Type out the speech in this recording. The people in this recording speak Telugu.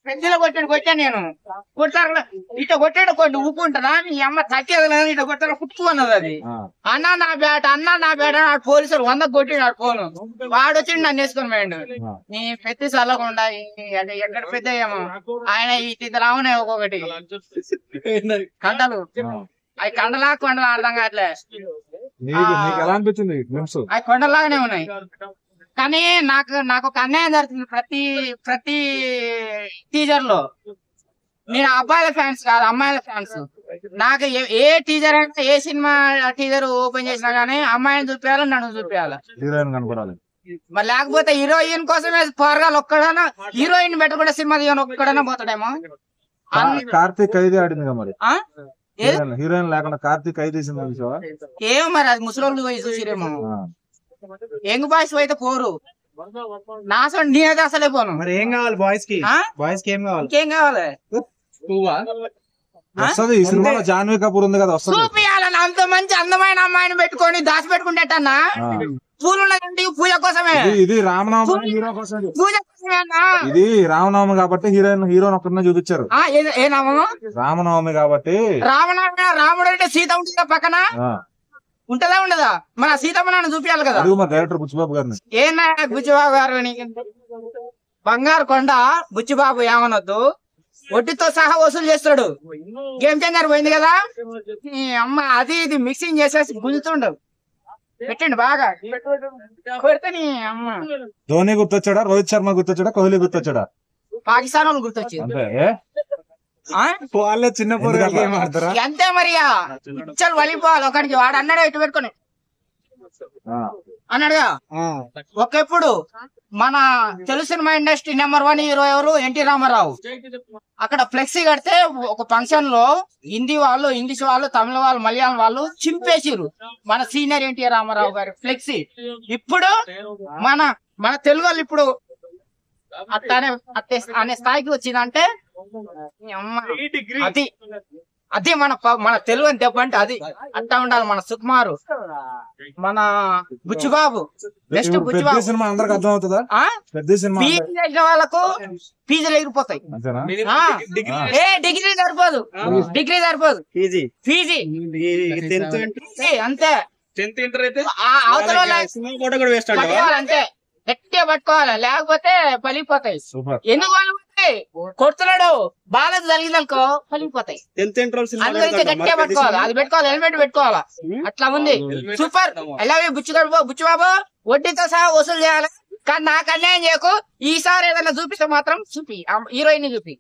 పెద్దలో కొట్టాను నేను కొట్టారు ఇట్లా కొట్టాడు కొన్ని ఉప్పు ఉంటుందా మీ అమ్మ తగ్గేది ఇట్లా కొట్టారు కుట్టు అన్నది అది అన్నా నా బేట పోలీసులు 100 కొట్టినాడు ఫోను వాడు వచ్చి నన్ను వేసుకొని పోయాడు నీ పెద్ద చల్లకుండా ఎక్కడ పెద్ద ఏమో ఆయన ఇది రావునే ఒక్కొక్కటి కండలు అవి కొండలా అర్థం కావట్లే అవి కొండలాగానే ఉన్నాయి కానీ నాకు ఒక అన్యాయం జరుగుతుంది ప్రతి టీజర్ లో నేను అబ్బాయిల ఫ్యాన్స్ కాదు అమ్మాయిల ఫ్యాన్స్ నాకు ఏ టీజర్ అంటే ఏ సినిమా టీజర్ ఓపెన్ చేసినా గానీ అమ్మాయిని చూపించాలి నన్ను చూపించాలి మరి లేకపోతే హీరోయిన్ కోసమే పోరగాలు ఒక్కడైనా హీరోయిన్ పెట్టకుండా సినిమా తీయని ఒక్కడైనా పోతాడేమో కార్తీక్ ఖైదీ ఆడింది మరి హీరోయిన్ లేకుండా కార్తీక్ ఖైదీ ఏమో మరి అది ముసలోళ్ళు పోయి చూసిరేమో యంగ్ బాయ్స్ అయితే పోరు నా సొంత నేనైతే అసలే పోను మరి ఏం కావాలి బాయ్స్ కి ఏం కావాలి ఇంకేం కావాలి వస్తుంది ఈ సినిమాలో జాన్వీ కపూర్ ఉంది కదా వస్తుంది చూపియాలని అంత మంచి అందమైన అమ్మాయిని పెట్టుకొని దాచి పెట్టుకుంటేటన్నా పూలు ఉన్నదండి పూజ కోసమే ఇది రామనవమి హీరో కోసం పూజ కోసమే అన్నా ఇది రామనవమి కాబట్టి హీరోని ఒక్కడనే చూపించారు ఏ నామము రామనవమి కాబట్టి రాముడు అంటే సీత ఉంటుందా పక్కన ఉంటదా ఉండదా మన సీతమ్మ నాన్న చూపించాలి కదా డైరెక్టర్ బుచ్చిబాబు గారిని ఏనా బుచ్చిబాబు గారు బంగారు కొండ బుచ్చిబాబు ఏమనొద్దు వడ్డీతో సహా వసూలు చేస్తాడు గేమ్ చేంజర్ పోయింది కదా అమ్మ అది ఇది మిక్సింగ్ చేసేసి గుంజుతుండు పెట్టండి బాగా కొడితే నీ అమ్మ ధోని గుర్తొచ్చాడా రోహిత్ శర్మ గుర్తొచ్చాడా కోహ్లీ గుర్తొచ్చాడా పాకిస్తాన్ వాళ్ళు గుర్తొచ్చింది వాళ్ళే చిన్న అంతే మరి ఇచ్చలు వలిపోవాలి ఒకడికి వాడు అన్నాడు ఇటు పెట్టుకుని అన్నాడుగా ఒకప్పుడు మన Telugu cinema industry number 1 hero ఎవరు ఎన్టీ రామారావు అక్కడ ఫ్లెక్సీ కడితే ఒక ఫంక్షన్ లో హిందీ వాళ్ళు ఇంగ్లీష్ వాళ్ళు తమిళ వాళ్ళు మలయాళం వాళ్ళు చింపేసిరు మన సీనియర్ ఎన్టీ రామారావు గారి ఫ్లెక్సీ ఇప్పుడు మన తెలుగు వాళ్ళు ఇప్పుడు అట్టానే అనే స్థాయికి వచ్చిందంటే అది మన తెలుగు అని చెప్పంటే అది అట్టా ఉండాలి మన సుకుమారు మన బుచ్చిబాబు నెక్స్ట్ బుచ్చిబాబు సినిమా అందరికి అర్థం అవుతుందా పీజీ చేసిన వాళ్ళకు ఫీజులు ఎగిరిపోతాయి డిగ్రీ సరిపోదు ఫీజీ అంతే అవతల అంతే గట్టిగా పట్టుకోవాలి లేకపోతే పలిగిపోతాయి ఎందుకు వాళ్ళు కొడుతున్నాడు బాగా జరిగిందనుకో పలిగిపోతాయి అందుకని గట్టిగా పట్టుకోవాలి అది పెట్టుకోవాలి హెల్మెట్ పెట్టుకోవాలా అట్లా ఉంది సూపర్ ఎలాగే బుచ్చిబాబు వడ్డీతో సహా వసూలు చేయాలి కానీ నాకు అన్యాయం చేయకు ఈసారి ఏదైనా చూపిస్తే మాత్రం చూపి హీరోయిన్ చూపి